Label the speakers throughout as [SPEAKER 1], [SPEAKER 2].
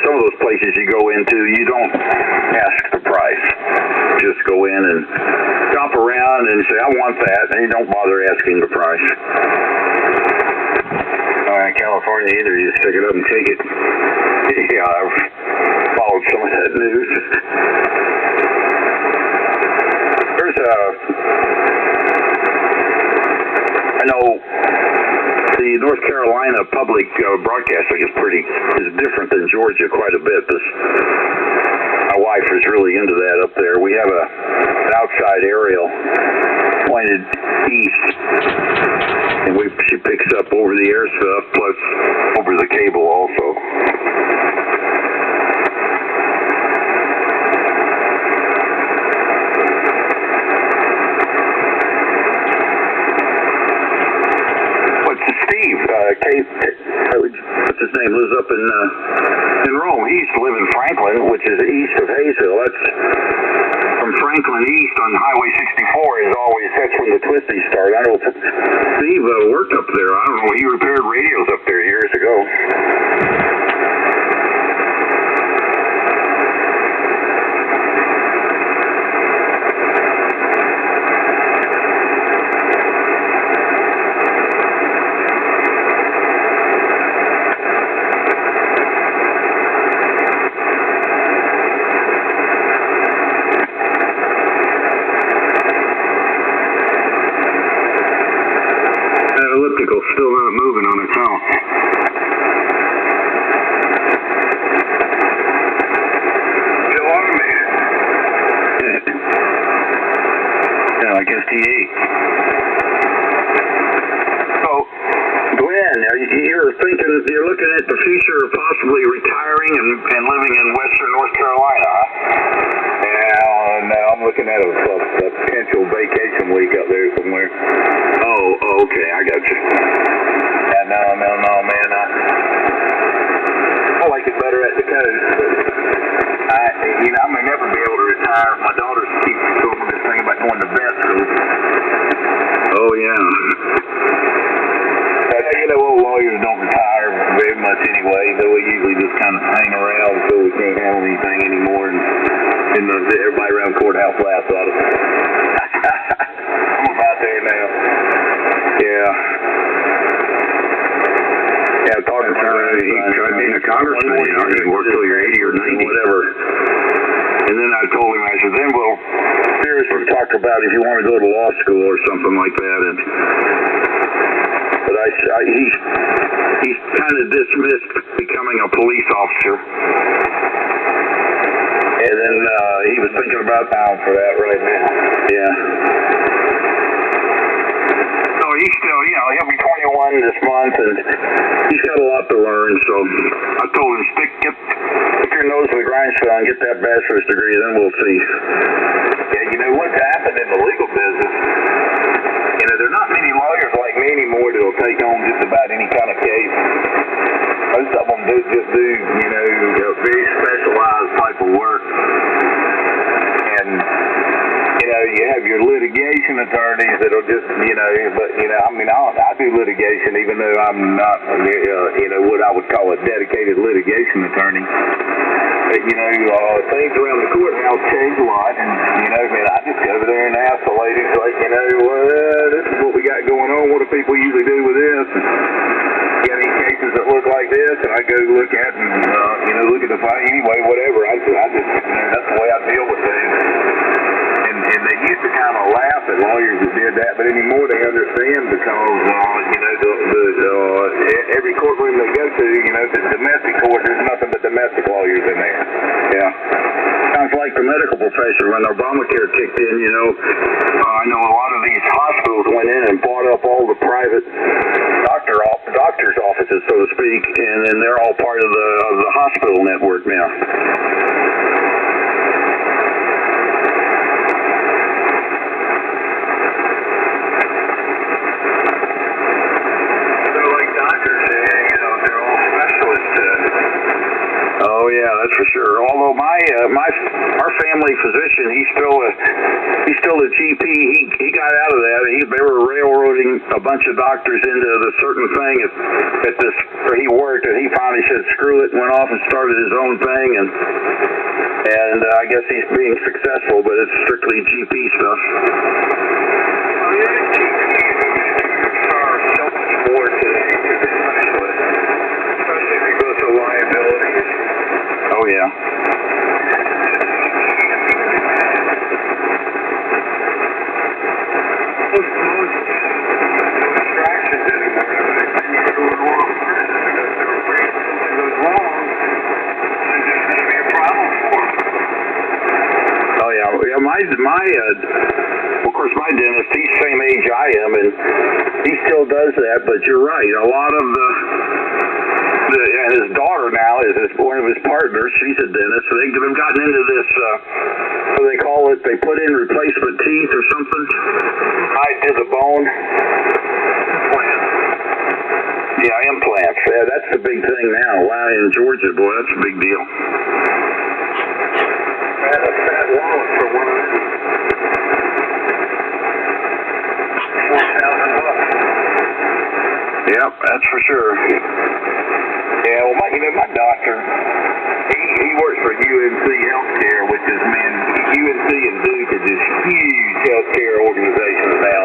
[SPEAKER 1] some of those places you go into, you don't ask the price. Just go in and shop around and say, I want that, and you don't bother asking the price. California either, you just pick it up and take it. Yeah, I've followed some of that news. There's I know the North Carolina public broadcasting is different than Georgia quite a bit. My wife is really into that up there. We have an outside aerial pointed east, and she picks up over the air stuff plus over the cable also. Steve, what's his name, lives up in Rome. He used to live in Franklin, which is east of Hayesville. That's from Franklin east on Highway 64 that's when the twisties start. I know Steve worked up there. I don't know, he repaired radios up there years ago. Still not moving on its own. Still automated. Yeah, like STA. So, Glenn, you're looking at the future of possibly retiring and living in western North Carolina, huh?
[SPEAKER 2] Yeah, no, I'm looking at a potential vacation week up there somewhere.
[SPEAKER 1] Oh, okay, I got you.
[SPEAKER 2] Yeah, no, man. I like it better at the coast, but I may never be able to retire. My daughter keeps doing this thing about going to vet school.
[SPEAKER 1] Oh, yeah.
[SPEAKER 2] Old lawyers don't retire very much anyway, though we usually just kind of hang around until we can't handle anything anymore, and everybody around the courthouse laughs at us. I'm about there now.
[SPEAKER 1] Yeah. Yeah, talking to being a congressman, you can work till you're 80 or 90, whatever. And then I told him, I said, then we'll seriously talk about if you want to go to law school or something like that. But he's kind of dismissed becoming a police officer. And then he was thinking about
[SPEAKER 2] time for that right now.
[SPEAKER 1] Yeah. So he's still, he'll be 21 this month, and he's got a lot to learn. So I told him, stick your nose in the grindstone, get that bachelor's degree, then we'll see.
[SPEAKER 2] Yeah, what's happened in the legal business, there are not many lawyers like me anymore that'll take on just about any kind of case. Most of them do very specialized type of work. And, you have your litigation attorneys that'll just, I do litigation even though I'm not, what I would call a dedicated litigation attorney. But, things around the courthouse change a lot, and, I just go over there and ask the ladies, like, this is what we got going on, what do people usually do with this? And, you got any cases that look like this? And I go look at and, look at the fight anyway, whatever. I just that's the way I deal with things. And they used to kind of laugh at lawyers that did that, but anymore they understand because, every courtroom they go to, if it's domestic court, there's nothing but domestic lawyers in there.
[SPEAKER 1] Yeah. Sounds like the medical profession when Obamacare kicked in, I know a lot of these hospitals went in and bought up all the private doctor's offices, so to speak, and then they're all part of the hospital network now. Oh Oh yeah, that's for sure. Although our family physician, he's still a GP. He got out of that. They were railroading a bunch of doctors into the certain thing at this where he worked, and he finally said screw it and went off and started his own thing, and I guess he's being successful, but it's strictly GP stuff.
[SPEAKER 2] Oh yeah, GPs are so much more today to the specialist, especially if you go to liability.
[SPEAKER 1] Oh yeah.
[SPEAKER 2] Most distractions anymore. Everything you do the wrong person because they're afraid something goes wrong, and there's going to be a problem for them.
[SPEAKER 1] Oh yeah. Of course, my dentist, he's the same age I am, and he still does that. But you're right. A lot of and his daughter now is one of his partners. She's a dentist. So they've gotten into this, what do they call it? They put in replacement teeth or something. Tied to the bone. Yeah, implants. Yeah, that's the big thing now. Wow, in Georgia, boy, that's a big deal.
[SPEAKER 2] I had a fat wallet for one of them. $4,000.
[SPEAKER 1] Yep, that's for sure.
[SPEAKER 2] Yeah, well, my doctor, he works for UNC Healthcare, which is, man, UNC and Duke are just huge healthcare organizations now.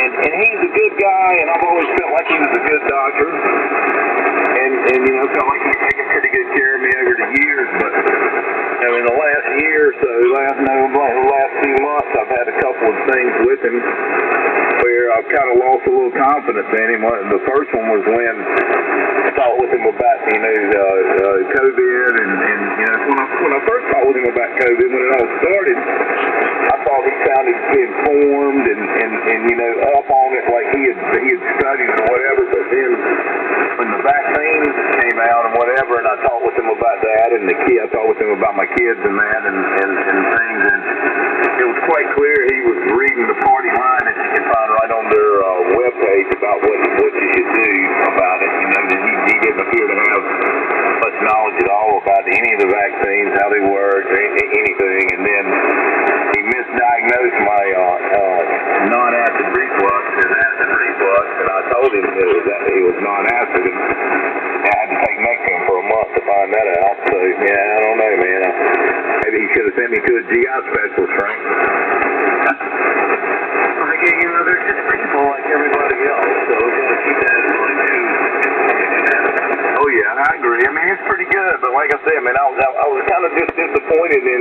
[SPEAKER 2] And he's a good guy, and I've always felt like he was a good doctor. And felt like he's taken pretty good care of me over the years, but in the last year or so, the last few months, I've had a couple of things with him where I've kind of lost a little confidence in him. The first one was when I talked with him about, COVID, and when I first talked with him about COVID, when it all started, I thought he sounded informed and up on it like he had studied or whatever, but then when the vaccines came out and whatever, and I talked with him about that, and I talked with him about my kids and that, and things, and it was quite clear he was reading the party line that you can find right on their webpage about what you should do about it. That he didn't appear to have much knowledge at all about any of the vaccines, how they work, anything, and then he misdiagnosed my non-acid reflux as acid reflux, and I told him that it was non-acid, and I had to take Nexium for a month to find that out. So yeah, I don't know, man. Maybe he should have sent me to a GI specialist, Frank. They're just people like everybody else, so we got to keep that in mind too. Oh yeah, I agree. I mean, it's pretty good, but like I said, man, I was kind of just disappointed in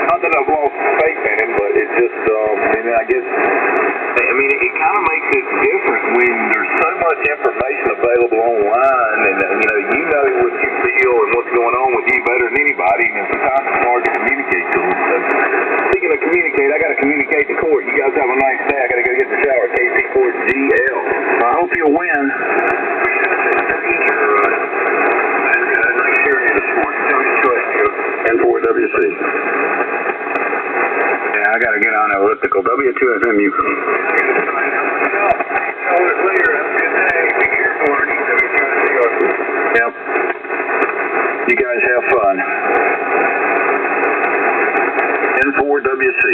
[SPEAKER 2] not that I've lost faith in him, but it just, I guess, it kind of makes it different when there's so much information available online, and you know what you feel and what's going on with you better than anybody, and sometimes it's hard to communicate to them. So, speaking of communicate, I got to communicate to court. You guys have a nice day. I got to go get in the shower. KC4GL.
[SPEAKER 1] I hope you'll win.
[SPEAKER 2] Nice hearing you this morning. Tell me the choice, Joe.
[SPEAKER 1] N4WC. Yeah, I got to get on elliptical. W2FM, you.
[SPEAKER 2] Tell it later. Have a good day. Be careful underneath W2CSI.
[SPEAKER 1] Yep. You guys have fun. N4WC.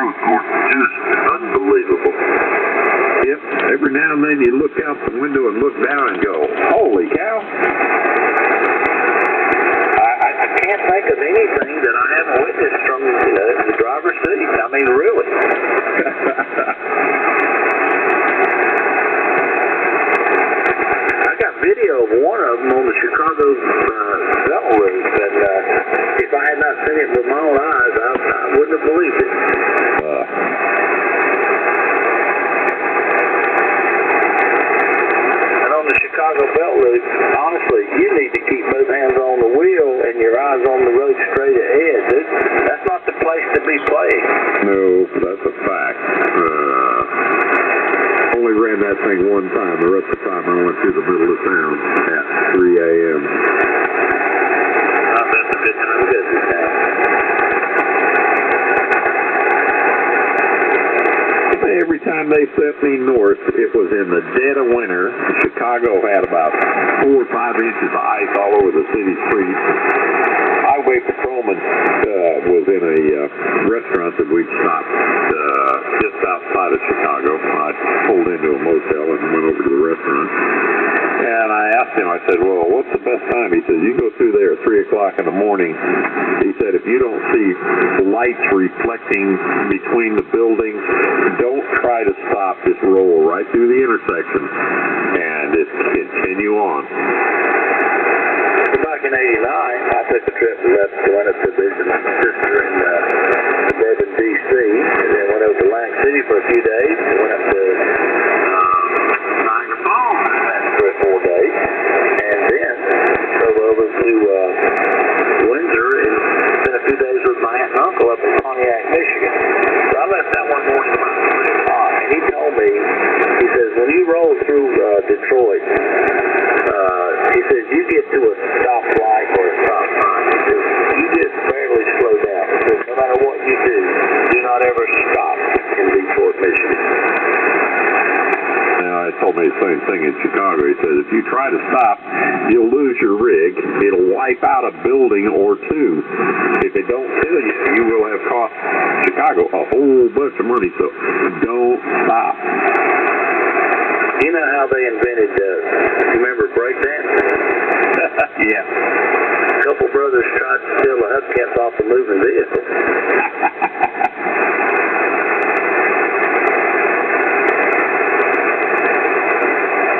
[SPEAKER 1] growth, Gordon. Just unbelievable.
[SPEAKER 3] Yep. Every now and then you look out the window and look down and go, holy cow.
[SPEAKER 2] I can't think of anything that I haven't witnessed from the driver's seat. I mean, really. I got video of one of them on the Chicago Belt Route, and if I had not seen it with my own eyes, I wouldn't have believed it. The Chicago Belt Route, honestly, you need to keep both hands on the wheel and your eyes on the road straight ahead. That's not the place to be playing.
[SPEAKER 3] No, that's a fact. Only ran that thing one time. The rest of the time I went through the middle of town at 3 a.m.
[SPEAKER 2] That's a good time to go through town.
[SPEAKER 3] Every time they sent me north, it was in the dead of winter. Chicago had about 4 or 5 inches of ice all over the city streets. Highway patrolman was in a restaurant that we'd stopped just outside of Chicago. I pulled into a motel and went over to the restaurant. And I asked him, I said, well, what's the best time? He said, you go through there at 3 o'clock in the morning. He said, if you don't see lights reflecting between the buildings, don't try to stop. Just roll right through the intersection and just continue on.
[SPEAKER 2] Back in '89, I took a trip went up to visit my sister in suburban D.C., and then went over to Atlantic City for a few days, and went up to Niagara Falls for 3 or 4 days, and then drove over to Windsor and spent a few days with my aunt and uncle up in Pontiac, Michigan. So I left that one morning about 3 o'clock, and he told me, he says, when you roll through Detroit, he says, you get to a stoplight or a stop sign, he says, you just barely slow down. He says, no matter what you do not ever stop in Detroit, Michigan.
[SPEAKER 3] He told me the same thing in Chicago. He said, if you try to stop, you'll lose your rig. It'll wipe out a building or two. If it don't kill you, you will have cost Chicago a whole bunch of money. So don't stop.
[SPEAKER 2] You know how they invented, you remember breakdancing?
[SPEAKER 3] Yeah.
[SPEAKER 2] A couple brothers tried to steal a hubcap off a moving vehicle.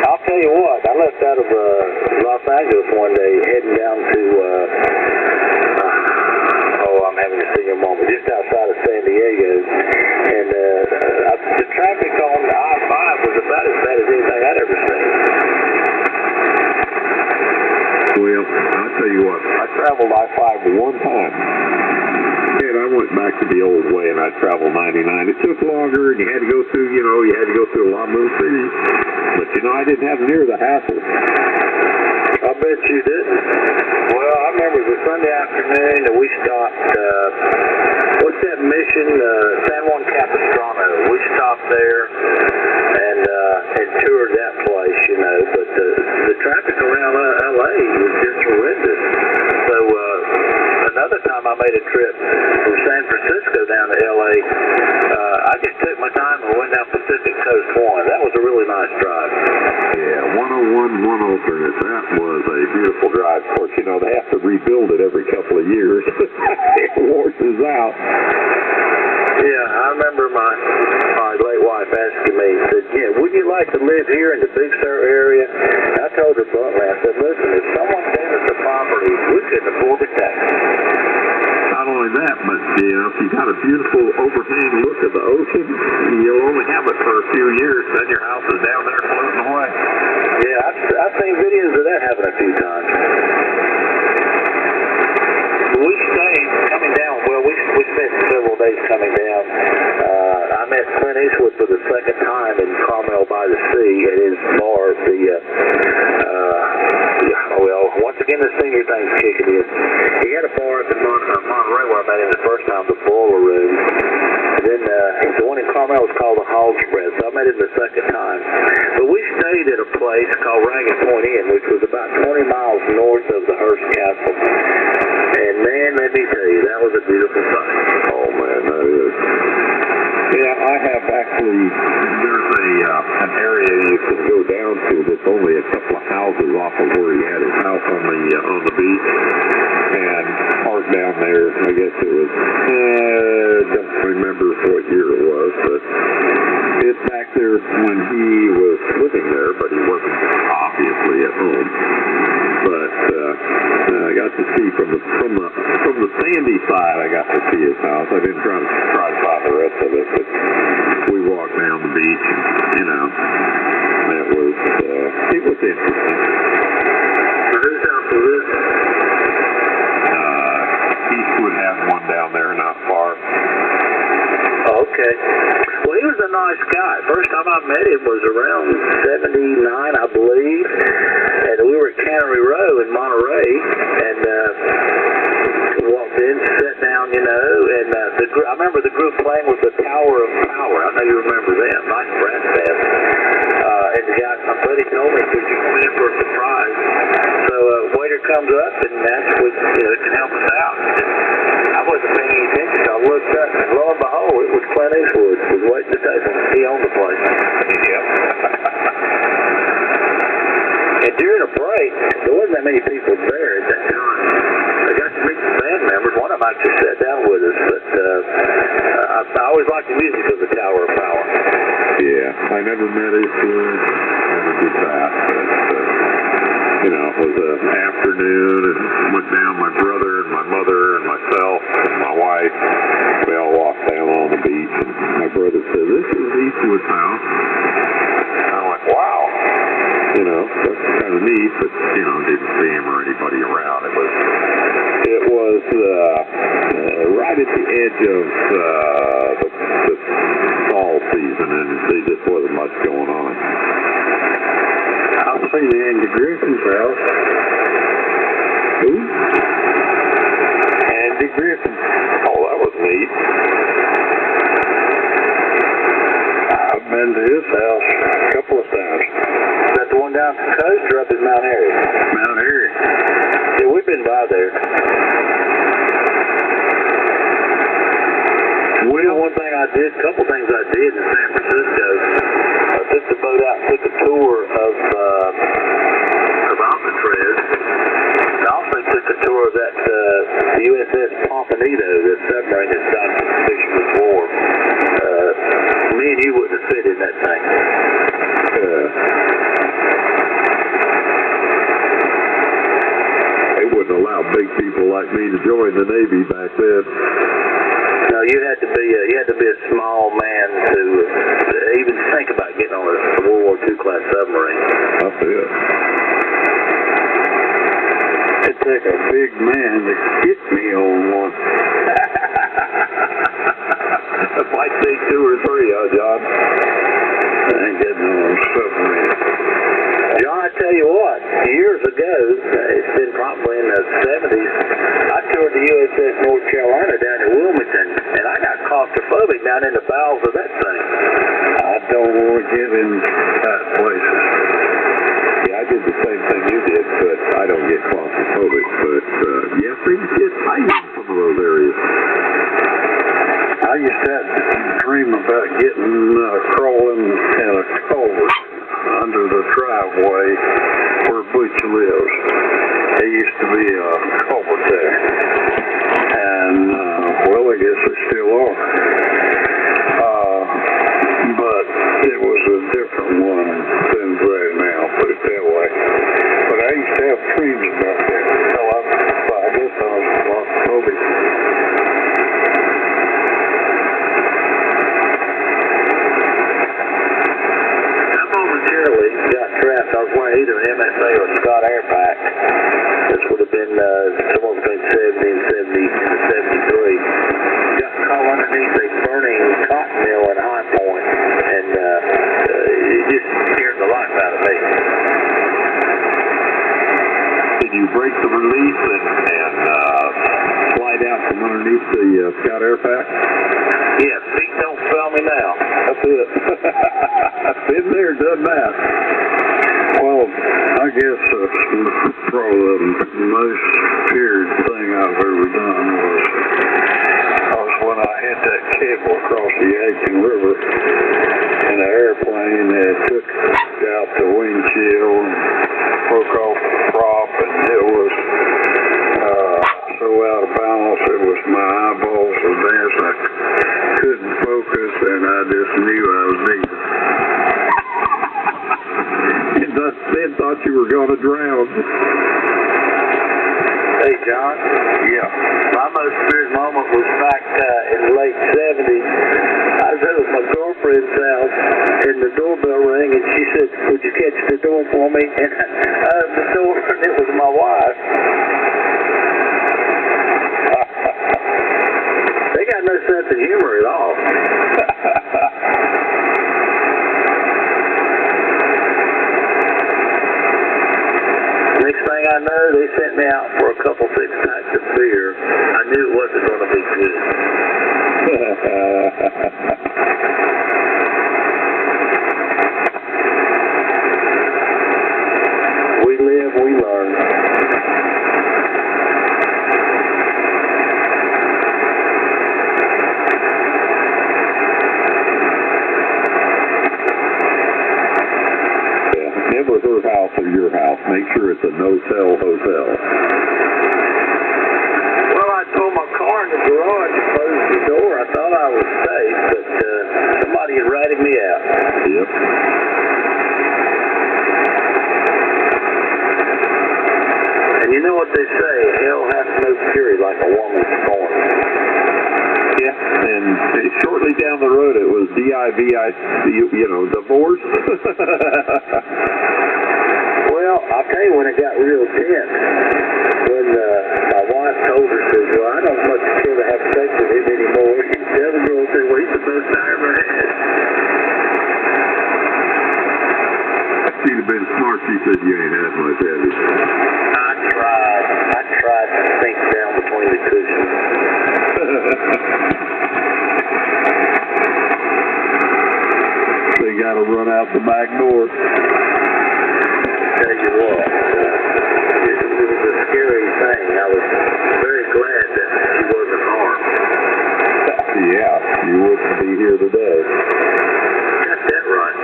[SPEAKER 2] I'll tell you what, I left out of Los Angeles one day heading down to, I'm having a senior moment, just outside of San Diego, and the traffic on the I-5 was about as bad as anything I'd ever seen.
[SPEAKER 3] Well, I'll tell you what, I traveled I-5 one time. And I went back to the old way, and I traveled 99. It took longer, and you had to go through, a lot of those cities. But, I didn't have near the hassle.
[SPEAKER 2] I bet you didn't. Well, I remember it was a Sunday afternoon that we stopped, what's that mission? San Juan Capistrano. We stopped there and toured that place, but the traffic around L.A. was just horrendous. So, another time I made a trip from San Francisco down to L.A., I just took my time and went down Pacific Coast 1. That was a really nice drive.
[SPEAKER 3] Yeah, 101, one alternate. That was a beautiful drive. Of course, they have to rebuild it every couple of years. It washes out.
[SPEAKER 2] Yeah, I remember my late wife asking me, said, wouldn't you like to live here in the Big Sur area? And I told her bluntly, I said, listen, if someone gave us the property, we couldn't afford the tax.
[SPEAKER 3] Not only that, but, if you got a beautiful overhang look at the ocean, you'll only have it for a few years, then your house is down there floating away.
[SPEAKER 2] Yeah, I've seen videos of that happen a few times. We stayed coming down. Well, we spent several days coming down. I met Clint Eastwood for the second time in Carmel by the Sea at his bar. Once again, the senior thing's kicking in. He had a bar up in Monterey where I met him the first time, the Boiler Room. And then the one in Carmel was called the Hog Spread, so I met him the second time. But we stayed at a place called Ragged Point Inn, which was about 20 miles north of the Hearst Castle. And man, let me tell you, that was a beautiful sight.
[SPEAKER 3] Oh man, that is. Yeah, I have actually, there's an area you can go down to that's only a couple of houses off of where he had his house on the beach, and parked down there. I guess it was, don't remember what year it was, but it's back there when he was living there, but he wasn't obviously at home. But I got to see from the sandy side. I got to see his house. I didn't try to find the rest of it, but we walked down the beach, and that was it was interesting.
[SPEAKER 1] Whose house was this?
[SPEAKER 3] Eastwood has one down there, not far.
[SPEAKER 1] Okay. Well, he was a nice guy. First time I met him was around 79, I believe, and we were at Cannery Row in Monterey, and walked in, sat down, and I remember the group playing with the Tower of Power. I know you remember them. Nice brass band. And the guy, my buddy told me, "Could you come in for a surprise?" So waiter comes up and asks if can help us out. I wasn't paying any attention. I looked up, and lo and behold, it was Clint Eastwood was waiting to take him. He owned the place.
[SPEAKER 2] Yep.
[SPEAKER 1] And during a break, there wasn't that many people there at that time. I got to meet some band members. One of them actually sat down with us, but I always liked the music of the Tower of Power.
[SPEAKER 3] Yeah, I never met Eastwood. Never did that, but it was an afternoon, and went down. My brother and my mother and myself and my wife, we all walked down on the beach, and my brother said, "This is Eastwood's house." I went, "Wow." That's kind of neat, but didn't see him or anybody around. It was right at the edge of the fall season, and there just wasn't much going on.
[SPEAKER 1] I've seen Andy Griffin's house.
[SPEAKER 3] Who?
[SPEAKER 1] Andy Griffin.
[SPEAKER 3] Oh, that was neat.
[SPEAKER 1] I've been to his house a couple of times. Is that the one down the coast or up in Mount Airy?
[SPEAKER 3] Mount Airy.
[SPEAKER 1] Yeah, we've been by there. Well, one thing I did, a couple things I did in San Francisco. I took the boat out and took a tour of Alcatraz. I also took a tour of that USS Pompano, that submarine that died in the Fisherman's War. Me and you wouldn't have fit in that thing.
[SPEAKER 3] They wouldn't allow big people like me to join the Navy back then.
[SPEAKER 1] No, you had to be a small man to even think about getting on a World War II class submarine.
[SPEAKER 3] That's it.
[SPEAKER 1] It'd take a big man to get me on one.
[SPEAKER 3] It might take 2 or 3, John?
[SPEAKER 1] I ain't getting on a submarine. John, I tell you what, years ago, it's been probably in the 70s, I toured the USS North Carolina down in Wilmington, and I got claustrophobic down in the bowels of that thing. I don't want to get in tight places.
[SPEAKER 3] Yeah, I did the same thing you did, but I don't get claustrophobic. But, yeah, things get tight in some of those areas.
[SPEAKER 1] I used to have to dream about getting crawling in a culvert under the driveway where Butch lives. There used to be a culvert there. And, well, I guess there still are. But it was a different one than right now, put it that way. But I used to have dreams about that. So I guess I was claustrophobic. Got trapped. I was wearing either an MSA or a Scott Air Pack. This would have been somewhere between 70 and 73. Got caught underneath a burning cotton mill in High Point, and it just scared the life out of me.
[SPEAKER 3] Did you break the release and slide out from underneath the Scott Air Pack?
[SPEAKER 1] Yeah, feet don't fail me now.
[SPEAKER 3] That's it. Been there, done that.
[SPEAKER 1] Well, I guess probably the most scared thing I've ever done was when I
[SPEAKER 3] I hit that cable across the Yadkin River in an airplane and took out the windshield and broke off the prop, and it was so out of balance. It was my eyeballs were dancing. I couldn't focus, and I just knew I was leaving. Then thought you were going to drown.
[SPEAKER 4] Hey, John.
[SPEAKER 3] Yeah.
[SPEAKER 4] My most weird moment was back in the late 70s. I was at my girlfriend's house, and the doorbell rang, and she said, "Would you catch the door for me?" And I opened the door, and it was my wife. They got no sense of humor at all. Next thing I know, they sent me out for a couple 6-packs of beer. I knew it wasn't going to be good. We live, we learn.
[SPEAKER 3] Never her house or your house. Make sure it's a no-sell hotel.
[SPEAKER 4] Well, I told my car in the garage to close the door. I thought I was safe, but somebody had ratted me out.
[SPEAKER 3] Yep.
[SPEAKER 4] And you know what they say, hell has no fury like a woman's scorn.
[SPEAKER 3] Yeah, and shortly down the road it was divorce.
[SPEAKER 4] Well, I'll tell you when it got real tense. When my wife told her, says, "Well, I don't much care to have sex with him anymore." The other girl said, "Well, he's the best I ever had."
[SPEAKER 3] She'd have been smart. She said, "You ain't had much, have you?"
[SPEAKER 4] I tried to sink down between the cushions.
[SPEAKER 3] They got to run out the back door.
[SPEAKER 4] Tell you what, it was a scary thing. I was very glad that she wasn't harmed.
[SPEAKER 3] Yeah, you wouldn't be here today.
[SPEAKER 4] Got that right.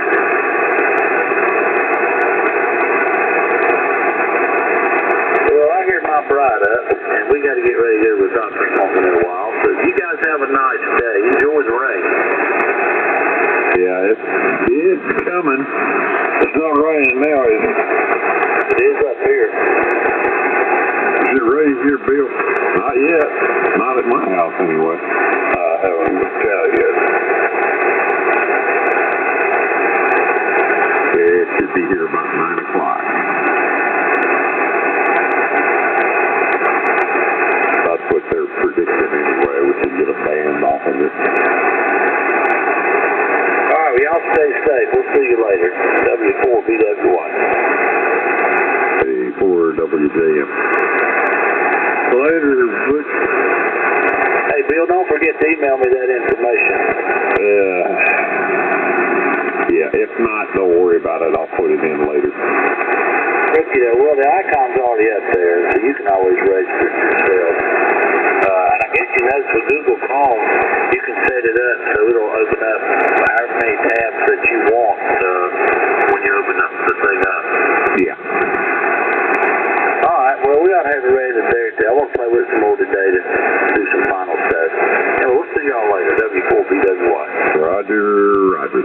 [SPEAKER 4] Well, I hear my bride up, and we got to get ready to go to the doctor's appointment in a while. So you guys have a nice day. Enjoy the rain.
[SPEAKER 3] Yeah, it's coming. It's not raining now, is it?
[SPEAKER 4] It is up here.
[SPEAKER 3] Is it raining here, Bill? Not yet. Not at my house, anyway. I haven't looked out yet. It should be here about 9 o'clock. That's what they're predicting anyway. We can get a band off of it.
[SPEAKER 4] All right, well, y'all stay safe. We'll see you later. W4BW1.
[SPEAKER 3] A4WJM. Later, Butch.
[SPEAKER 4] Hey, Bill, don't forget to email me that information.
[SPEAKER 3] Yeah, if not, don't worry about it. I'll put it in later.
[SPEAKER 4] Okay, well, the icon's already up there, so you can always register it yourself. And I guess you notice with Google Chrome, you can set it up so it'll open up however many tabs that you want when you open up the thing up.
[SPEAKER 3] Yeah.
[SPEAKER 4] All right, well, we ought to have it ready to there. I want to play with it some more today to do some final stuff. And we'll see y'all later. W4BWY.
[SPEAKER 3] Roger, roger.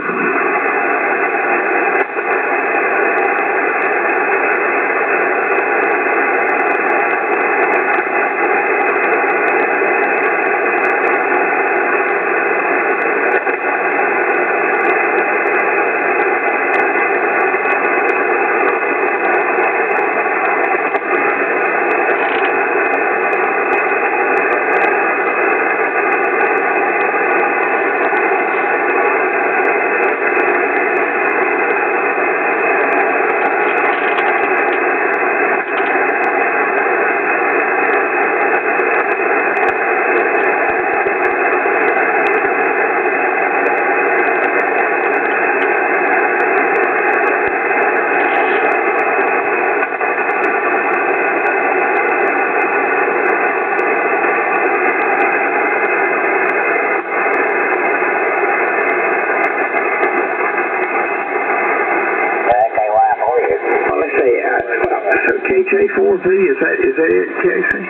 [SPEAKER 3] KJ4V, is that it, Casey?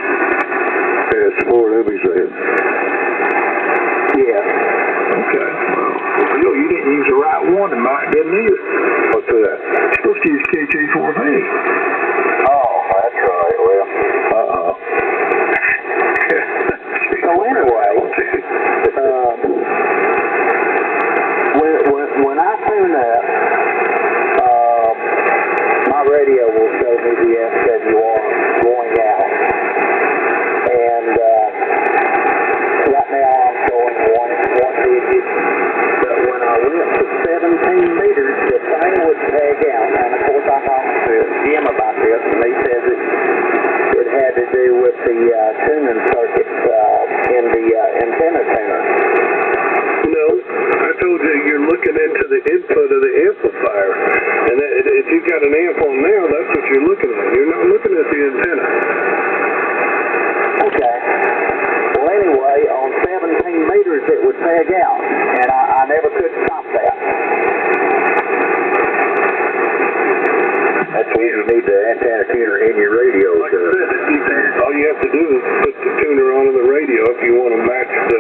[SPEAKER 2] It's 4 Libby's head.
[SPEAKER 4] Yeah.
[SPEAKER 3] Okay. Well, Bill, you didn't use the right one tonight, didn't you?
[SPEAKER 2] What's that?
[SPEAKER 3] You're supposed to use KJ4V.
[SPEAKER 2] Oh, that's right. Well,
[SPEAKER 4] So anyway, when I tune up, my radio will show me the SWR going out, and right now I'm showing one digit. But when I went to 17 meters, the thing would tag out, and of course I talked to Jim about this, and he says it had to do with the tuning circuits in the antenna tuner.
[SPEAKER 5] No, I told you you're looking into the input of the amplifier, and if you've got an amp on now, that's what you're looking at. You're not looking at the antenna.
[SPEAKER 4] Okay. Well, anyway, on 17 meters it would tag out, and I never could stop that.
[SPEAKER 2] that's when you need the antenna tuner in your radio.
[SPEAKER 5] Like I said, all you have to do is put the tuner on the radio if you want to match the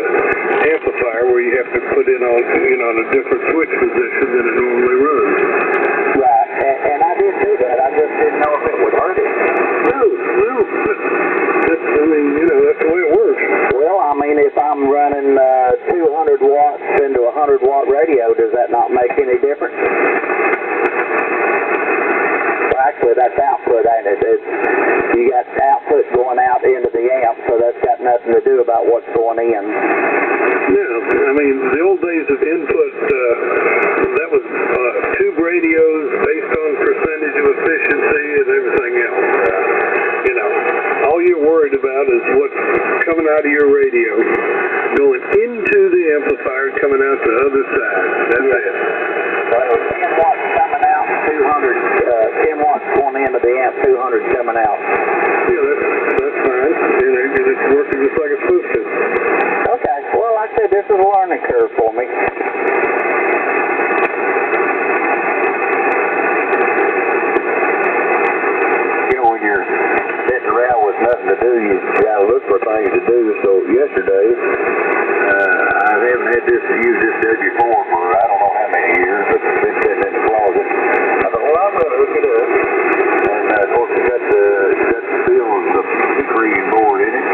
[SPEAKER 5] amplifier, where you have to put it on, on a different switch position than it normally runs.
[SPEAKER 4] Right, and I did do that. I just didn't know if it would hurt it.
[SPEAKER 5] No. That's the way it works.
[SPEAKER 4] Well, I mean, if I'm running 200 watts into a 100-watt radio, does that not make any difference? Well, actually, that's output, ain't it? You got output going out into the amp, so that's got nothing to do about what's going in.
[SPEAKER 5] Yeah, the old days of input, that was tube radios based on percentage of efficiency and everything else. All you're worried about is what's coming out of your radio, going into the amplifier, coming out the other side. That's it.
[SPEAKER 4] Well, 10 watts coming out, 10 watts going into the amp, 200 coming out.
[SPEAKER 5] Yeah, that's fine. It's working just like it's supposed to.
[SPEAKER 4] Okay, well, like I said, this is a learning curve for me.
[SPEAKER 2] When you're sitting around with nothing to do, you gotta look for things to do. So yesterday, I haven't had used this W4 for I don't know how many years, but it's been sitting in the closet. I thought, well, I'm gonna hook it up, and of course it's got the Bill's decreeing board in it.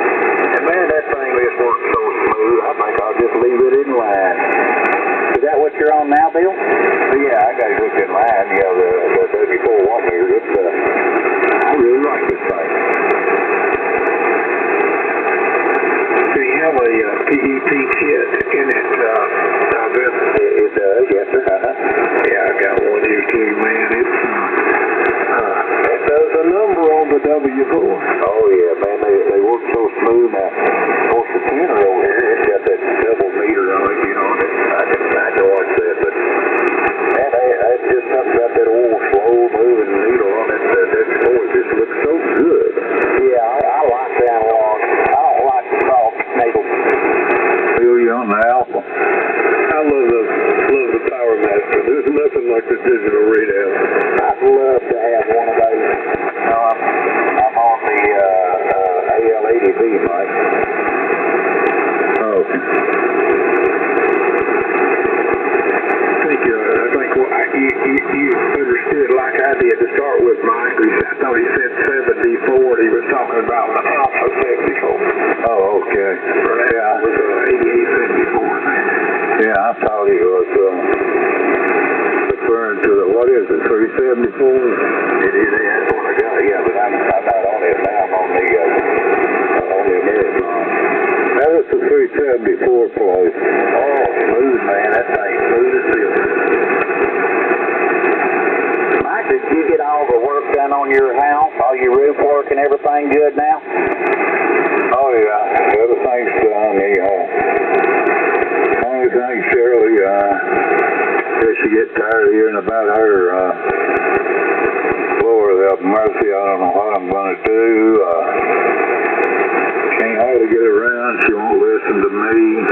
[SPEAKER 2] And man, that thing just works so smooth. I think I'll just leave it in line.
[SPEAKER 4] Is that what you're on now, Bill?
[SPEAKER 2] But yeah, I got it hooked in line. The W4 1 here. I really like this thing.
[SPEAKER 3] Do you have a PEP kit in it, Bill?
[SPEAKER 2] It does, yes sir.
[SPEAKER 3] Yeah, I got one here too, man.
[SPEAKER 5] It does a number on the W4.
[SPEAKER 2] Oh yeah, man, they work so smooth. Now, of course, the tuner over here, it's got that double meter on it, I can watch that, but man, that's just something about that old slow-moving needle on it. That board just looks so good.
[SPEAKER 4] Yeah, I like the analog. I don't like the soft needle.
[SPEAKER 2] Feel you on the Alpha.
[SPEAKER 5] I love the Power Master. There's nothing like the digital readout.
[SPEAKER 4] I'd love to have one of those.
[SPEAKER 2] No, I'm on the AL80B, Mike. Oh.
[SPEAKER 3] I think you understood like I did to start with, Mike. I thought he said 74. He was talking about the Alpha 74.
[SPEAKER 2] Oh, okay.
[SPEAKER 3] Yeah, it was 8874.
[SPEAKER 2] Yeah, I thought he was referring to the, what is it, 374? It is, that's what I got, yeah, but I'm not on it now. I'm on the Marathon. That was the 374 place. Oh, smooth, man. That thing smooth as silk.
[SPEAKER 4] Mike, did you get all the work done on your house? All your roof work and everything good now?
[SPEAKER 2] Oh, yeah. Everything's done. Only thing, Shirley, guess you get tired of hearing about her. Lord have mercy, I don't know what I'm going to do. Can't hardly get around. She won't listen to me.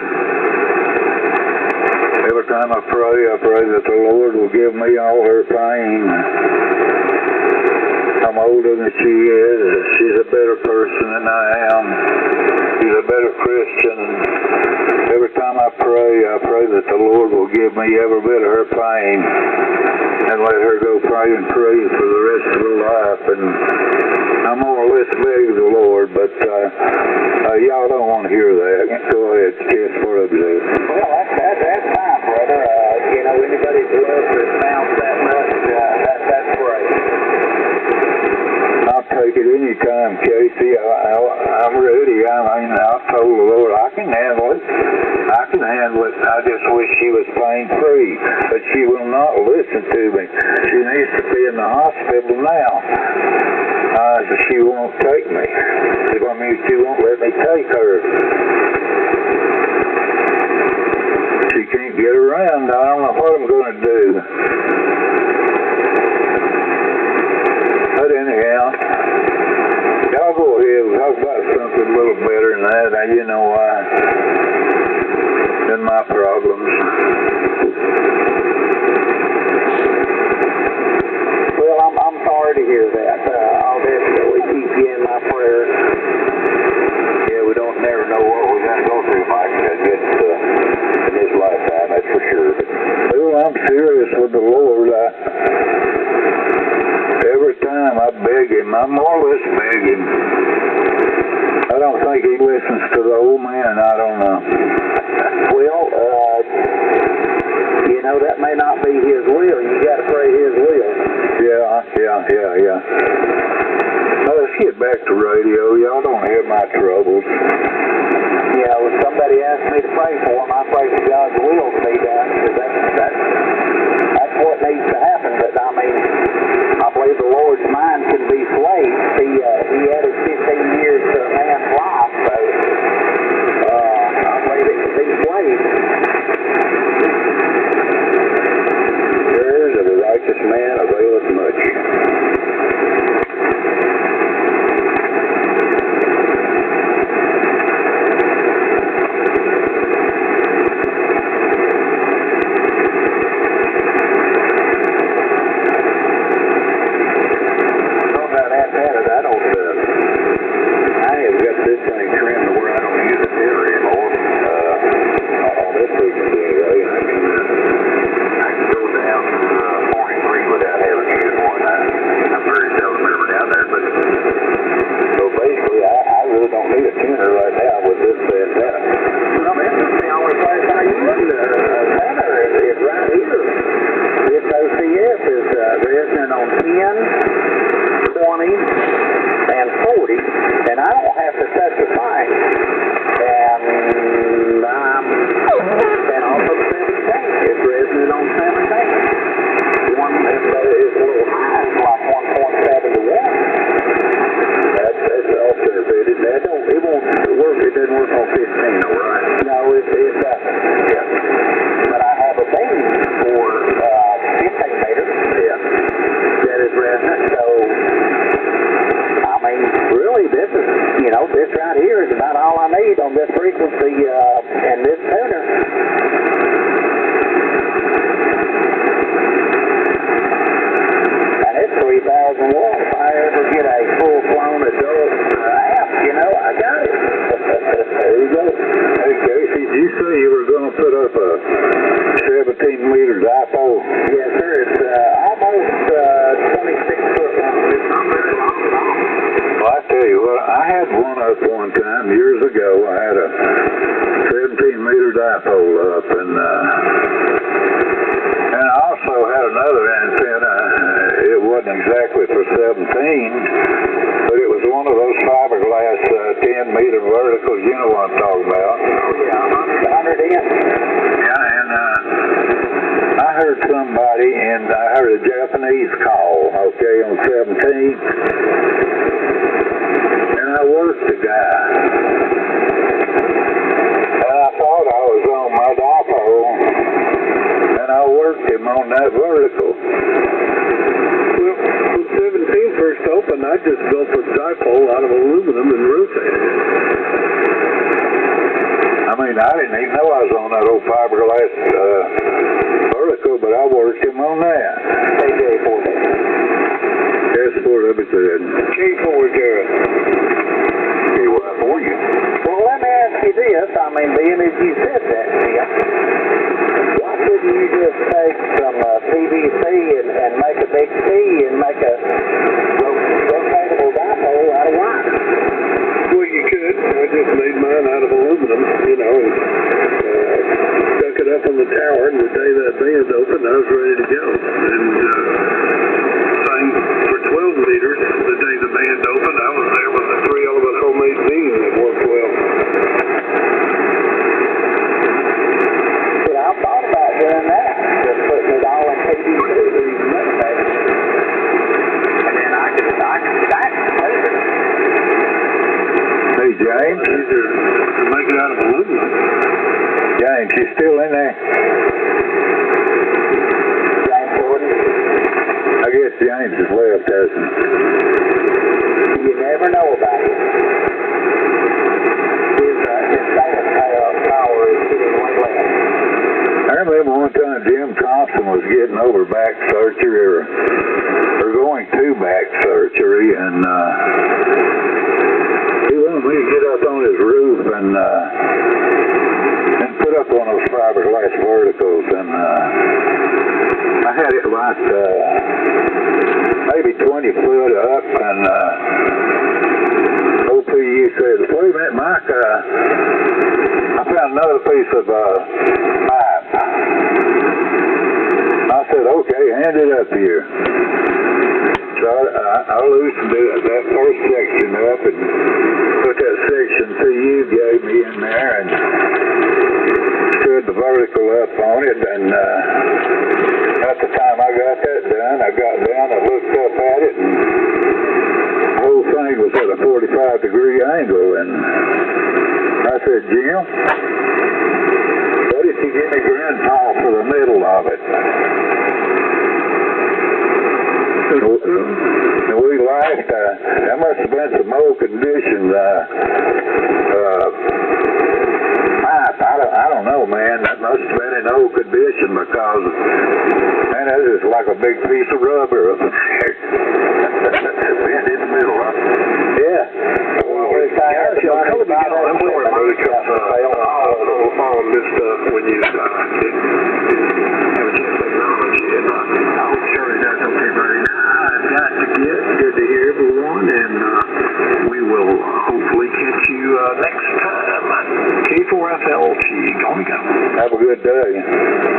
[SPEAKER 2] Every time I pray that the Lord will give me all her pain. I'm older than she is. She's a better person than I am. She's a better Christian. Every time I pray that the Lord will give me every bit of her pain and let her go praying free for the rest of her life. And I more or less beg the Lord, but y'all don't want to hear that. Go ahead, Chess, what up, dude?
[SPEAKER 4] Well, that's fine, brother. You know, anybody who loves this sounds that much, that's great.
[SPEAKER 2] I'll take it any time, Casey. I'm ready. I mean, I've told the Lord I can handle it. I can handle it. I just wish she was pain-free, but she will not listen to me. She needs to be in the hospital now. She won't take me. I mean, she won't let me take her. She can't get around. I don't know what I'm going to do. But anyhow, y'all go ahead and talk about something a little better than that. You know why? Than my problems.
[SPEAKER 4] Well, I'm sorry to hear that. I'll definitely keep you in my prayers.
[SPEAKER 2] Yeah, we don't never know what we're going to go through, Mike. In this lifetime, that's for sure. Well, I'm serious with the Lord. Every time I beg him, I more or less beg him. I don't think he listens to the old man. I don't know.
[SPEAKER 4] Well, you know, that may not be his will. You got to pray his will.
[SPEAKER 2] Yeah. Now, let's get back to radio. Y'all don't hear my troubles.
[SPEAKER 4] You know, if somebody asked me to pray for him, I pray for God's will to be done, because that's what needs to happen. But I mean, I believe the Lord's mind can be swayed. He added 15 years to a man's life, so I believe it can be swayed.
[SPEAKER 2] Prayers of a righteous man availeth much.
[SPEAKER 3] Sport up, it's a
[SPEAKER 5] K4 Garrett.
[SPEAKER 2] Okay, well, for you.
[SPEAKER 4] Well, let me ask you this. I mean, being as you said that, Tim, why couldn't you just take some PVC and make a big T and make a rotatable dipole out of wire?
[SPEAKER 5] Well, you could. I just made mine out of aluminum, you know, and stuck it up on the tower, and the day that band opened, I was ready to go. And same for 12 meters, the day the band opened, I was there with a 3-element homemade beam that worked well.
[SPEAKER 4] But I thought about doing that, just putting it all in PVC so you can rotate it. And then I could stack it later.
[SPEAKER 3] Hey, James.
[SPEAKER 5] Either to make it out of aluminum.
[SPEAKER 3] James, you still in there?
[SPEAKER 4] James Jordan.
[SPEAKER 3] I guess James has left, hasn't he?
[SPEAKER 4] You never know about him. His staying power is getting way less.
[SPEAKER 3] I remember one time Jim Thompson was getting over back surgery or going to back surgery, and he wanted me to get up on his roof and put up one of those fiberglass verticals, and I had it like maybe 20 foot up, and OPU said, wait a minute, Mike, I found another piece of pipe. I said, okay, hand it up here. So I loosened that first section up and put that section PU gave me in there and stood the vertical up on it, and at the time I got that done, I got down, I looked up at it, and the whole thing was at a 45-degree angle, and I said, Jim, what if you give me grandpa for the middle of it? And we laughed. That must have been some old conditioned pipe. I don't know, man. That must have been in old condition because, man, that is like a big piece of rubber up there.
[SPEAKER 2] Bend in the middle, huh?
[SPEAKER 3] Yeah.
[SPEAKER 5] I'm sorry, Mike. On this stuff when you have a chance to acknowledge it.
[SPEAKER 3] Oh, sure, that's okay, buddy. I've got to get. Good to hear everyone, and we will hopefully catch you next time. K4FLG, on we go. Have a good day.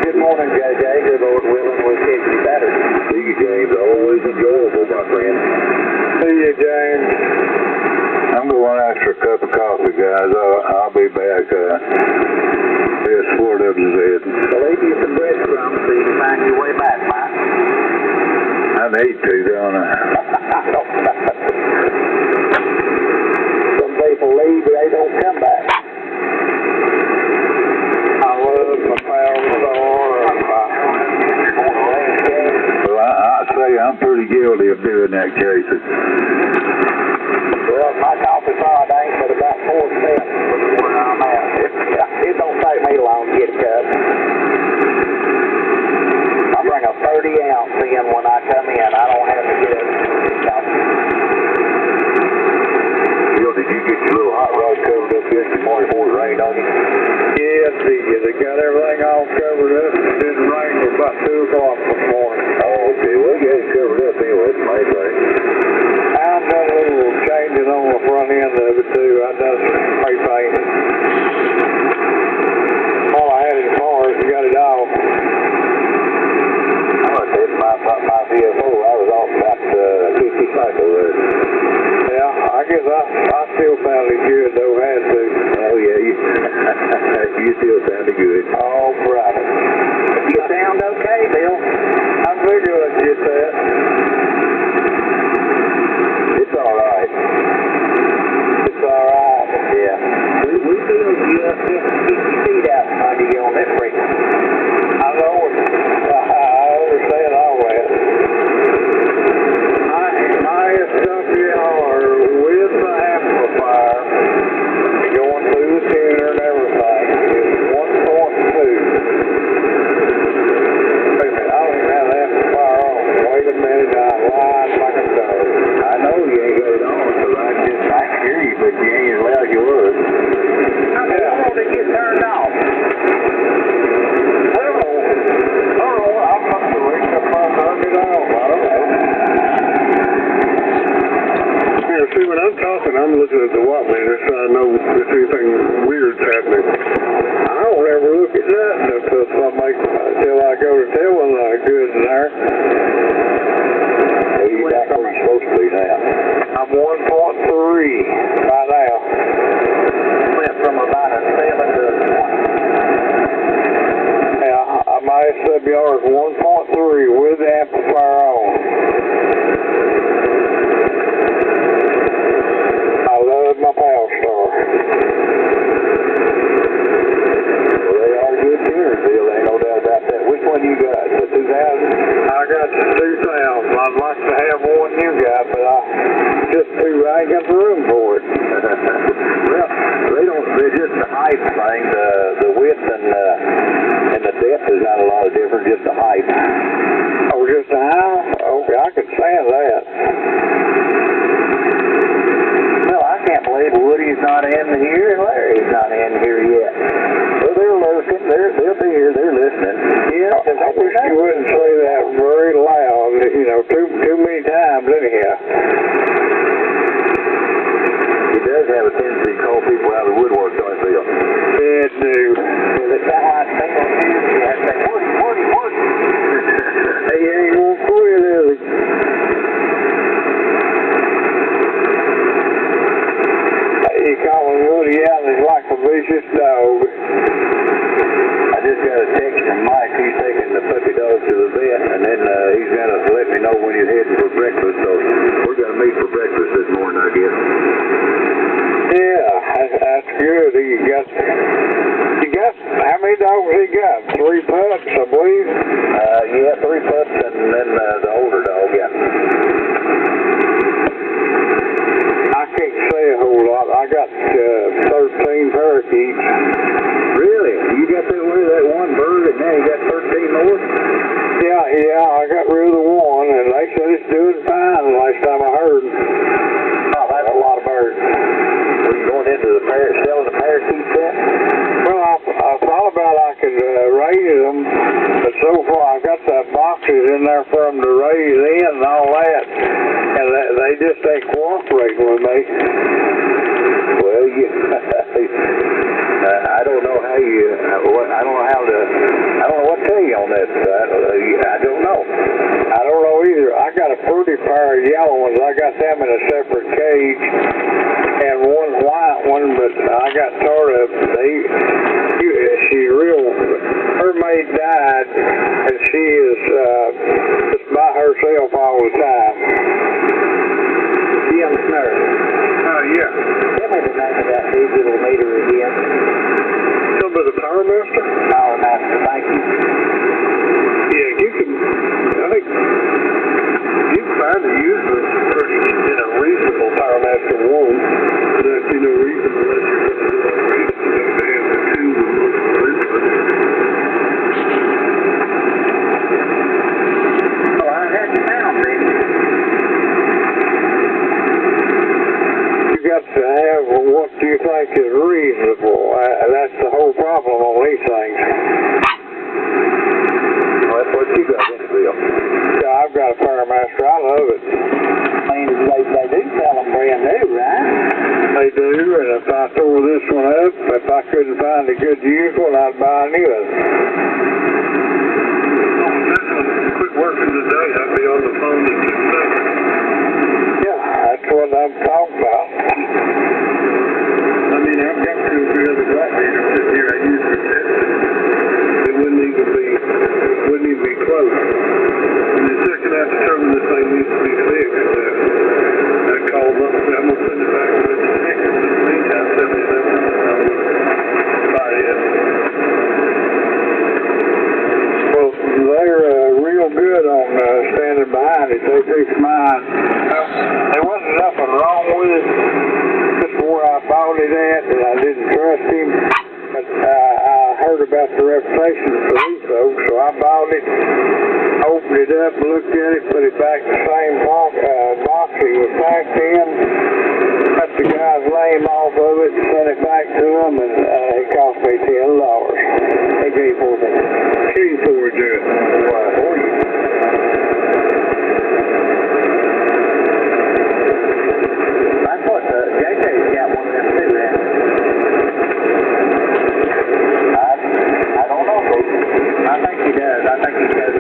[SPEAKER 4] Good morning, JJ. Good Lord willing, we'll catch you better.
[SPEAKER 3] See you, James. Always enjoyable, my friend.
[SPEAKER 5] See you, James.
[SPEAKER 3] I'm going after a cup of coffee, guys. I'll be back. Yes, Sport up his head.
[SPEAKER 4] I'll leave you some breadcrumbs so you can find your way back, Mike.
[SPEAKER 3] I need to, don't I?
[SPEAKER 4] Some people leave, they don't come back.
[SPEAKER 5] I love my power star.
[SPEAKER 3] Well, I say I'm pretty guilty of doing that, Casey.
[SPEAKER 4] Well, my coffee pod ain't but about 4 cents from where I'm at. It don't take me long to get a cup. I bring a 30-ounce in when I come in. I don't have to get coffee.
[SPEAKER 3] Bill, did you get your little hot rod covered up yesterday morning before it rained on you?
[SPEAKER 5] Yes, they got everything all covered up. It didn't rain till about 2 o'clock this morning.
[SPEAKER 3] Oh, okay. Well, you got it covered up anyway. It's my thing.
[SPEAKER 5] I've done a little changing on the front end of it, too. I done some spray painting. All I had in the car is got it off.
[SPEAKER 3] I said my VFO, I was off about 50 cycle there.
[SPEAKER 5] Yeah, I guess I still found it good, though, had to.
[SPEAKER 3] Oh, yeah, you still sounded good.
[SPEAKER 5] All right.
[SPEAKER 4] You sound okay, Bill?
[SPEAKER 5] I figured I'd get that.
[SPEAKER 3] It's all right.
[SPEAKER 5] It's all right.
[SPEAKER 4] Yeah. We feel you have 50 feet out under you on this frequency.
[SPEAKER 5] I know it. I understand all that. My SWR with the amplifier going through the tuner and everything is 1.2. Wait a minute, I don't even have the amplifier on. Wait a minute, I lied like a dog. looking at the watt meter so I know if anything weird's happening. I don't ever look at nothing until I go to tell them I'm good in there.
[SPEAKER 4] You're back where you're supposed to be now.
[SPEAKER 5] I'm 1.3 right now.
[SPEAKER 4] Went from about a 7 to 20.
[SPEAKER 5] Yeah, my SWR is 1.3 with the amplifier on. I love my Power Star.
[SPEAKER 4] Well, they are good tuners, Bill. Ain't no doubt about that. Which one you got? The 2000?
[SPEAKER 5] I got the 2000. I'd like to have one you got, but I ain't got the room for it.
[SPEAKER 4] Well, they're just the height thing. The width and the depth is not a lot of difference, just the height.
[SPEAKER 5] Oh, just the height? Okay, I can stand that.
[SPEAKER 4] Well, I can't believe Woody's not in here and Larry's not in here yet. Well, they're lurking. They'll be here. They're listening.
[SPEAKER 5] Yeah, I wish you wouldn't say that very loud, too many times anyhow.
[SPEAKER 4] He does have a tendency to call people out of the woodwork, don't he, Bill?
[SPEAKER 5] Yeah, it do.
[SPEAKER 4] The sound like single kids, you have to say, Woody.
[SPEAKER 5] Hey, he ain't gonna quit, is he? He calling Woody out is like a vicious dog.
[SPEAKER 4] I just got a text from Mike. He's taking the puppy dog to the vet, and then he's going to let me know when he's heading for breakfast. So we're going to meet for breakfast this morning, I guess.
[SPEAKER 5] Yeah, that's good. He got, how many dogs he got? 3 pups, I believe?
[SPEAKER 4] Yeah, 3 pups, and then the older dog, yeah.
[SPEAKER 5] I can't say a whole lot. I got 13 parakeets.
[SPEAKER 4] Really? You got that one bird, and now you got 13 more?
[SPEAKER 5] Yeah, I got rid of the one, and they said it's doing fine the last time I heard.
[SPEAKER 4] Oh, that's a lot of birds. Were you going into selling the parakeets then?
[SPEAKER 5] Well, I thought about I could raise them, but so far I got the boxes in there for them to raise in and all that, and they just ain't cooperating with me.
[SPEAKER 4] Well, I don't know how you. I don't know what to tell you on that. I don't know.
[SPEAKER 5] I don't know either. I got a pretty pair of yellow ones. I got them in a separate cage, and one white one, but I got tired of her mate died, and she is just by herself all the time.
[SPEAKER 4] Jim Snurr.
[SPEAKER 5] Yeah.
[SPEAKER 4] Tell me the name of that digital meter again.
[SPEAKER 5] Some of the Power Master?
[SPEAKER 4] Power Master, thank you.
[SPEAKER 5] Yeah, I think you can find the user pretty, reasonable Power Master 1. That's, reasonable unless you're going to do upgrade it. You have to have the 2 with multiple inputs.
[SPEAKER 4] Well, I had you found, baby.
[SPEAKER 5] You got to have what you think is reasonable. That's the whole problem on these things.
[SPEAKER 4] Well, that's what you got, isn't it, Bill?
[SPEAKER 5] Yeah, I've got a Power Master. I love it.
[SPEAKER 4] I mean, they do sell them brand new, right?
[SPEAKER 5] They do, and if I tore this one up, if I couldn't find a good used one, I'd buy a new one. Oh, this one quit working today. I'd be on the phone in 2 seconds. Yeah, that's what I'm talking about. I mean, I've got 2 or 3 other watt meters sitting here I use for testing. It wouldn't even be close. And the second I determined this thing needs to be fixed, I called up and I'm going to send it back to the technician. In the meantime, $7,700 buy it. Well, they're real good on standing behind it. They fixed mine. There wasn't nothing wrong with it. Just where I bought it at, and I didn't trust him. But I heard about the reputation for these folks, so I bought it, opened it up, looked at it, put it back in the same box it was packed in, cut the guy's name off of it, sent it back to him, and it cost me $10. They gave for it. Gave for it, Jared.
[SPEAKER 4] That's what JJ Thank you, sir.